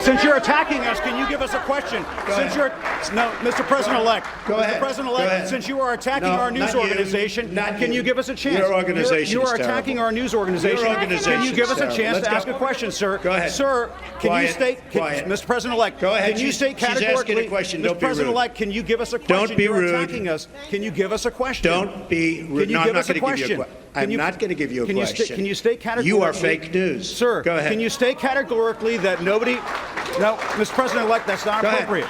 Since you're attacking us, can you give us a question? Mr. President-elect. Go ahead. Mr. President-elect, since you are attacking our news organization, can you give us a chance? Your organization You are is attacking terrible. our news organization. Your organization Can you give is us a chance terrible. to ask a question, sir? Go ahead. Sir, can Quiet. you state, Quiet. Mr. President-elect, Go ahead. can you state She's asking categorically, a question. Mr. Don't be rude. President-elect, can you give us a question? Don't be You're rude. attacking us. Can you give us a question? Don't be rude. Can you No, give I'm us not a going to give you a question? question. I'm not going to give you a question. Can you state categorically? You are fake news. Sir, go ahead. Can you state categorically that nobody... No, Mr. President-elect, that's not Go ahead. appropriate.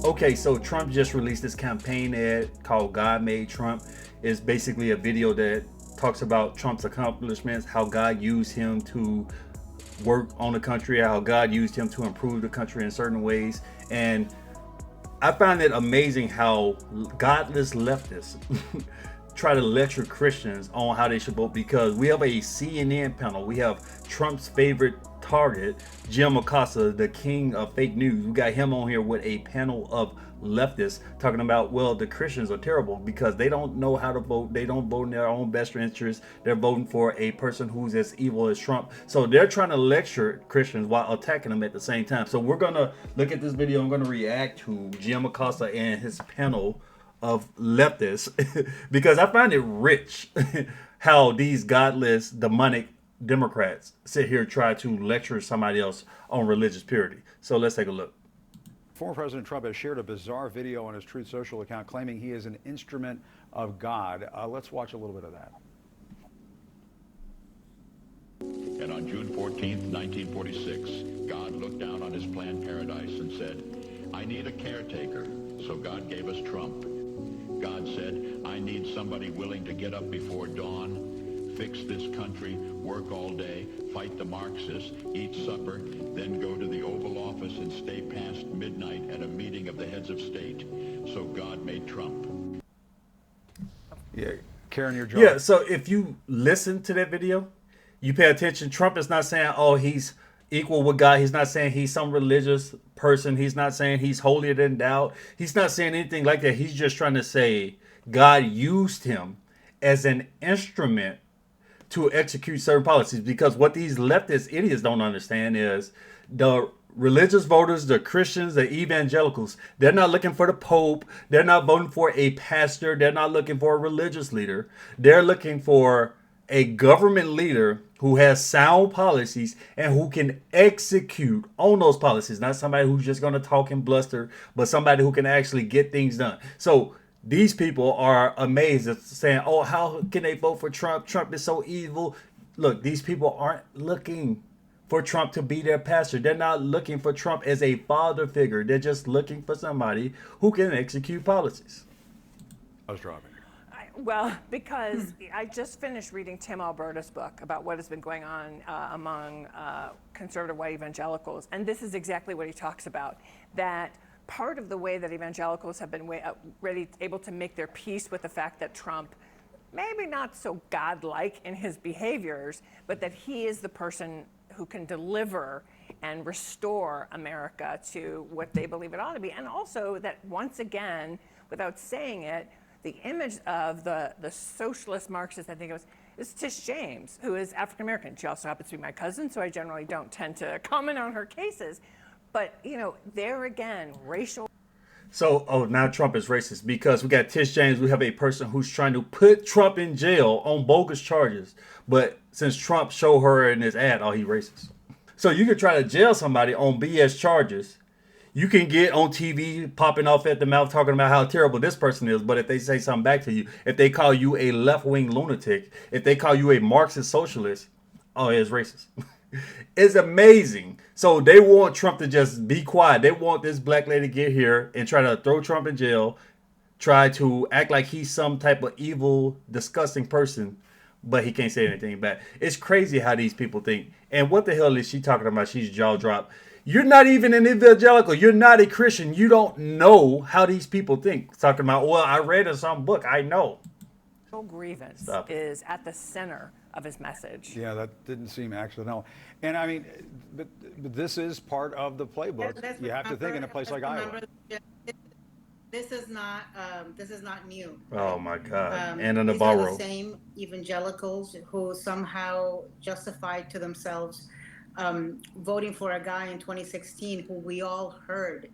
Okay, so Trump just released this campaign ad called God Made Trump. It's basically a video that talks about Trump's accomplishments, how God used him to work on the country, how God used him to improve the country in certain ways. And I find it amazing how godless leftists try to lecture Christians on how they should vote, because we have a CNN panel. We have Trump's favorite target, Jim Acosta, the king of fake news. We got him on here with a panel of leftists talking about, well, the Christians are terrible because they don't know how to vote. They don't vote in their own best interest. They're voting for a person who's as evil as Trump. So they're trying to lecture Christians while attacking them at the same time. So we're going to look at this video. I'm going to react to Jim Acosta and his panel of leftists because I find it rich how these godless, demonic Democrats sit here and try to lecture somebody else on religious purity. So let's take a look. Former President Trump has shared a bizarre video on his Truth Social account claiming he is an instrument of God. Let's watch a little bit of that. And on June 14th, 1946, God looked down on his planned paradise and said, I need a caretaker. So God gave us Trump. God said, I need somebody willing to get up before dawn, fix this country, work all day, fight the Marxists, eat supper, then go to the Oval Office and stay past midnight at a meeting of the heads of state. So God made Trump. Yeah, Karen, your job. Yeah, so if you listen to that video, you pay attention. Trump is not saying, oh, he's equal with God. He's not saying he's some religious person. He's not saying he's holier than thou. He's not saying anything like that. He's just trying to say God used him as an instrument to execute certain policies, because what these leftist idiots don't understand is the religious voters, the Christians, the evangelicals, they're not looking for the Pope. They're not voting for a pastor. They're not looking for a religious leader. They're looking for a government leader who has sound policies and who can execute on those policies. Not somebody who's just going to talk and bluster, but somebody who can actually get things done. So these people are amazed at saying, oh, how can they vote for Trump? Trump is so evil. Look, these people aren't looking for Trump to be their pastor. They're not looking for Trump as a father figure. They're just looking for somebody who can execute policies. I was dropping. Well, because I just finished reading Tim Alberta's book about what has been going on among conservative white evangelicals. And this is exactly what he talks about, that part of the way that evangelicals have been able to make their peace with the fact that Trump, maybe not so godlike in his behaviors, but that he is the person who can deliver and restore America to what they believe it ought to be. And also that, once again, without saying it, the image of the socialist Marxist, I think it was, is Tish James, who is African-American. She also happens to be my cousin, so I generally don't tend to comment on her cases. But, you know, there again, racial. So, oh, now Trump is racist because we got Tish James. We have a person who's trying to put Trump in jail on bogus charges. But since Trump showed her in his ad, oh, he's racist. So you can try to jail somebody on BS charges. You can get on TV popping off at the mouth talking about how terrible this person is. But if they say something back to you, if they call you a left-wing lunatic, if they call you a Marxist socialist, oh, it's racist. It's amazing. So they want Trump to just be quiet. They want this black lady to get here and try to throw Trump in jail, try to act like he's some type of evil, disgusting person, but he can't say anything back. It's crazy how these people think. And what the hell is she talking about? She's jaw dropped. You're not even an evangelical. You're not a Christian. You don't know how these people think. Talking about, well, I read in some book. I know. Grievance is at the center of his message. Yeah, that didn't seem accidental. And I mean, but this is part of the playbook. You have to think in a place like Iowa. this is not new. Oh my God. And These are the Navarro. same evangelicals who somehow justified to themselves voting for a guy in 2016 who we all heard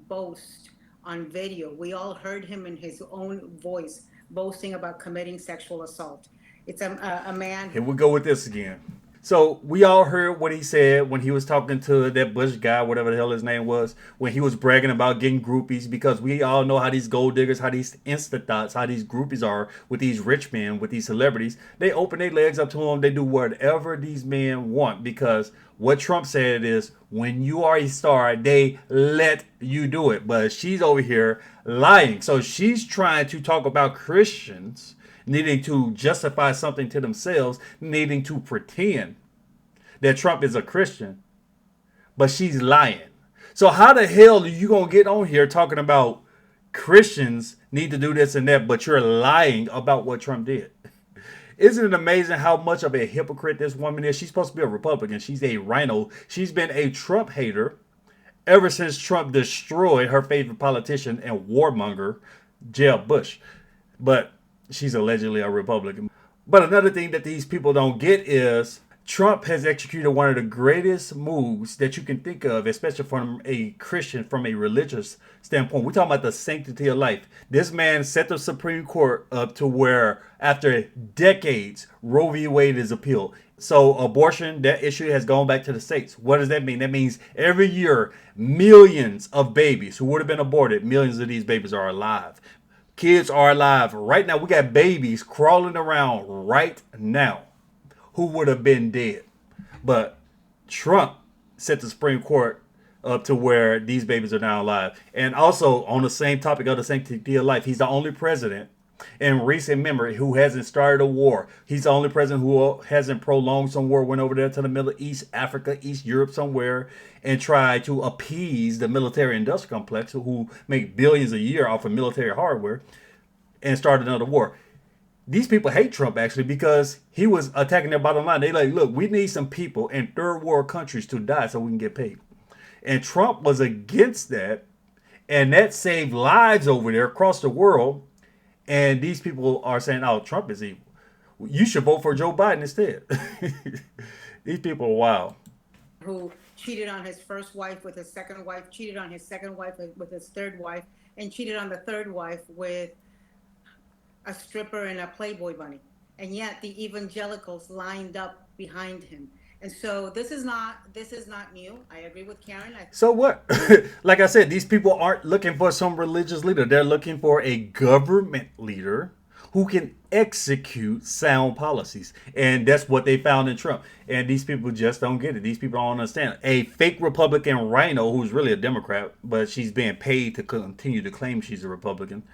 boast on video. We all heard him in his own voice boasting about committing sexual assault. It's a man. Here we go with this again. So we all heard what he said when he was talking to that Bush guy, whatever the hell his name was, when he was bragging about getting groupies, because we all know how these gold diggers, how these insta thoughts, how these groupies are with these rich men, with these celebrities. They open their legs up to them. They do whatever these men want, because what Trump said is, when you are a star, they let you do it. But she's over here lying. So she's trying to talk about Christians needing to justify something to themselves, needing to pretend that Trump is a Christian, but she's lying. So how the hell are you going to get on here talking about Christians need to do this and that, but you're lying about what Trump did? Isn't it amazing how much of a hypocrite this woman is? She's supposed to be a Republican. She's a rhino. She's been a Trump hater ever since Trump destroyed her favorite politician and warmonger, Jeb Bush. But she's allegedly a Republican. But another thing that these people don't get is Trump has executed one of the greatest moves that you can think of, especially from a Christian, from a religious standpoint. We're talking about the sanctity of life. This man set the Supreme Court up to where, after decades, Roe v. Wade is appealed. So abortion, that issue has gone back to the states. What does that mean? That means every year, millions of babies who would have been aborted, millions of these babies are alive. Kids are alive right now. We got babies crawling around right now who would have been dead. But Trump set the Supreme Court up to where these babies are now alive. And also, on the same topic of the sanctity of life, he's the only president in recent memory who hasn't started a war. He's the only president who hasn't prolonged some war, went over there to the Middle East, Africa, East Europe somewhere, and tried to appease the military industrial complex who make billions a year off of military hardware, and start another war. These people hate Trump, actually, because he was attacking their bottom line. They like, look, we need some people in third world countries to die so we can get paid. And Trump was against that, and that saved lives over there across the world. And these people are saying, oh, Trump is evil. You should vote for Joe Biden instead. These people are wild. Who cheated on his first wife with his second wife, cheated on his second wife with his third wife, and cheated on the third wife with a stripper and a Playboy bunny. And yet the evangelicals lined up behind him. And so this is not new. I agree with Karen. So what? Like I said, these people aren't looking for some religious leader. They're looking for a government leader who can execute sound policies. And that's what they found in Trump. And these people just don't get it. These people don't understand. A fake Republican rhino who's really a Democrat, but she's being paid to continue to claim she's a Republican,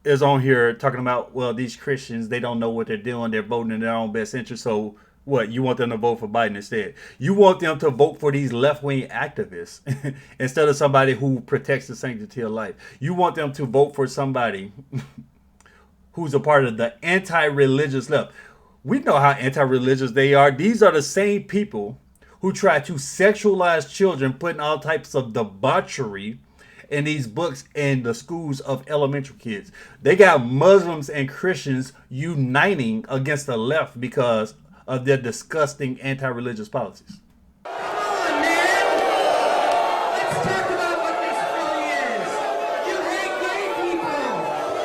is on here talking about, well, these Christians, they don't know what they're doing. They're voting in their own best interest. So what? You want them to vote for Biden instead? You want them to vote for these left-wing activists instead of somebody who protects the sanctity of life. You want them to vote for somebody who's a part of the anti-religious left. We know how anti-religious they are. These are the same people who try to sexualize children, putting all types of debauchery in these books in the schools of elementary kids. They got Muslims and Christians uniting against the left because of their disgusting anti-religious policies. Come on, man! Let's talk about what this really is. You hate gay people,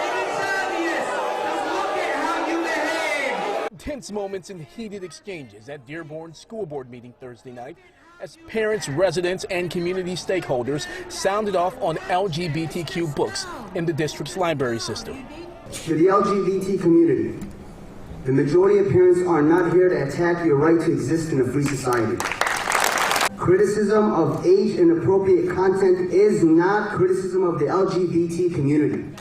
and it's obvious. Just look at how you behave. Tense moments and heated exchanges at Dearborn School Board meeting Thursday night as parents, residents, and community stakeholders sounded off on LGBTQ books in the district's library system. To the LGBT community, the majority of parents are not here to attack your right to exist in a free society. Criticism of age-inappropriate content is not criticism of the LGBT community.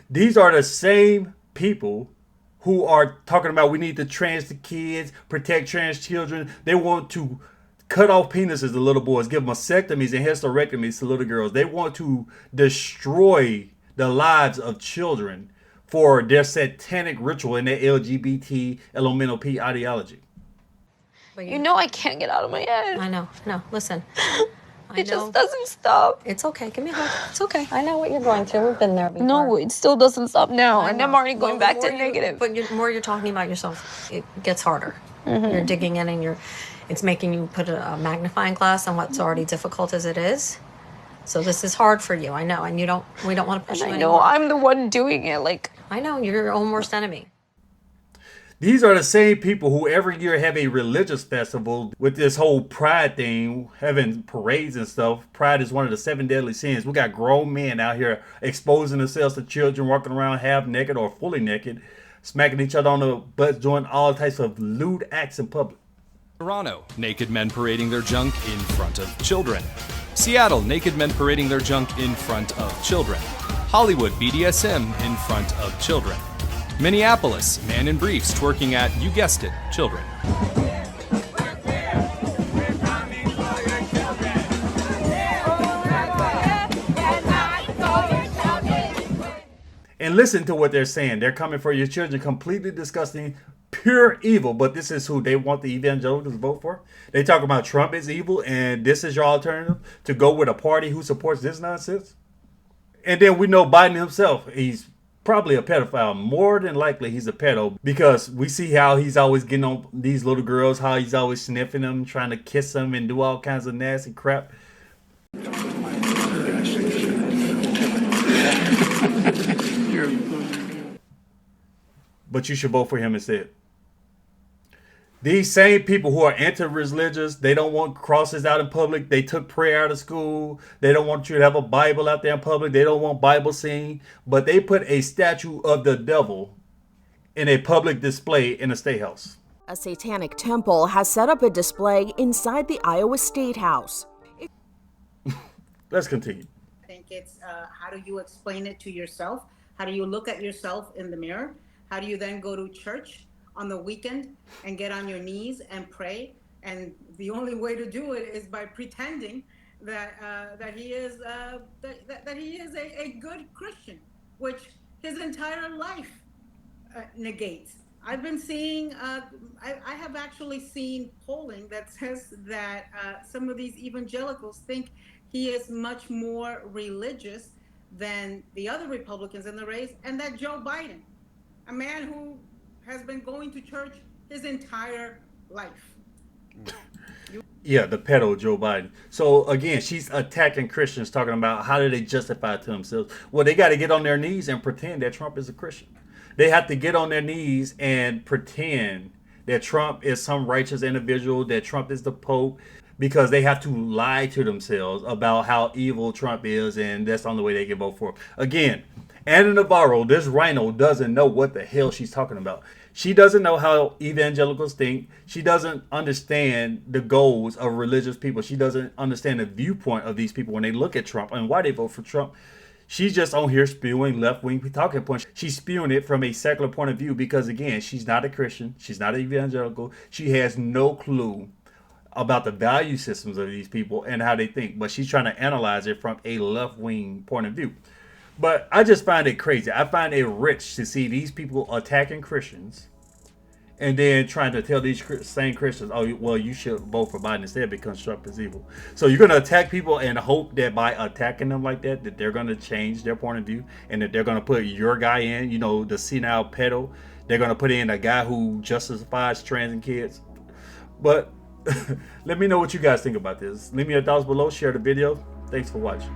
These are the same people who are talking about we need to trans the kids, protect trans children. They want to cut off penises to little boys, give mastectomies and hysterectomies to little girls. They want to destroy the lives of children for their satanic ritual and their LGBT elemental P ideology. You know I can't get out of my head. I know. Listen, It just doesn't stop. It's okay. Give me a hug. It's okay. I know what you're going through. We've been there before. No, it still doesn't stop now, and I'm already going back to the negative. But the more you're talking about yourself, it gets harder. You're digging in, and it's making you put a magnifying glass on what's already difficult as it is. So this is hard for you. I know, and we don't want to push you I anymore. know I'm the one doing it. Like, I know you're your own worst enemy. These are the same people who every year have a religious festival with this whole pride thing, having parades and stuff. Pride is one of the 7 deadly sins. We got grown men out here exposing themselves to children, walking around half naked or fully naked, smacking each other on the butts, doing all types of lewd acts in public. Toronto, naked men parading their junk in front of children. Seattle, naked men parading their junk in front of children. Hollywood, BDSM in front of children. Minneapolis, man in briefs twerking at, you guessed it, children. And listen to what they're saying. They're coming for your children, completely disgusting, pure evil. But this is who they want the evangelicals to vote for. They talk about Trump is evil, and this is your alternative to go with a party who supports this nonsense. And then we know Biden himself, he's probably a pedophile. More than likely he's a pedo, because we see how he's always getting on these little girls, how he's always sniffing them, trying to kiss them and do all kinds of nasty crap. But you should vote for him instead. These same people who are anti-religious, they don't want crosses out in public. They took prayer out of school. They don't want you to have a Bible out there in public. They don't want Bible singing. But they put a statue of the devil in a public display in the State House. A satanic temple has set up a display inside the Iowa State House. Let's continue. I think it's how do you explain it to yourself? How do you look at yourself in the mirror? How do you then go to church on the weekend and get on your knees and pray? And the only way to do it is by pretending that he is that he is a good Christian, which his entire life negates. I've been seeing, I have actually seen polling that says that some of these evangelicals think he is much more religious than the other Republicans in the race, and that Joe Biden, a man who has been going to church his entire life. Yeah, the pedo Joe Biden. So again, she's attacking Christians, talking about how do they justify it to themselves. Well, they got to get on their knees and pretend that Trump is a Christian. They have to get on their knees and pretend that Trump is some righteous individual, that Trump is the Pope, because they have to lie to themselves about how evil Trump is, and that's the only way they can vote for him. Again, Anna Navarro, this rhino, doesn't know what the hell she's talking about. She doesn't know how evangelicals think. She doesn't understand the goals of religious people. She doesn't understand the viewpoint of these people when they look at Trump and why they vote for Trump. She's just on here spewing left-wing talking points. She's spewing it from a secular point of view because, again, she's not a Christian. She's not an evangelical. She has no clue about the value systems of these people and how they think. But she's trying to analyze it from a left-wing point of view. But I just find it crazy. I find it rich to see these people attacking Christians and then trying to tell these same Christians, oh, well, you should vote for Biden instead because Trump is evil. So you're going to attack people and hope that by attacking them like that they're going to change their point of view and that they're going to put your guy in, you know, the senile pedo. They're going to put in a guy who justifies trans and kids. But let me know what you guys think about this. Leave me your thoughts below. Share the video. Thanks for watching.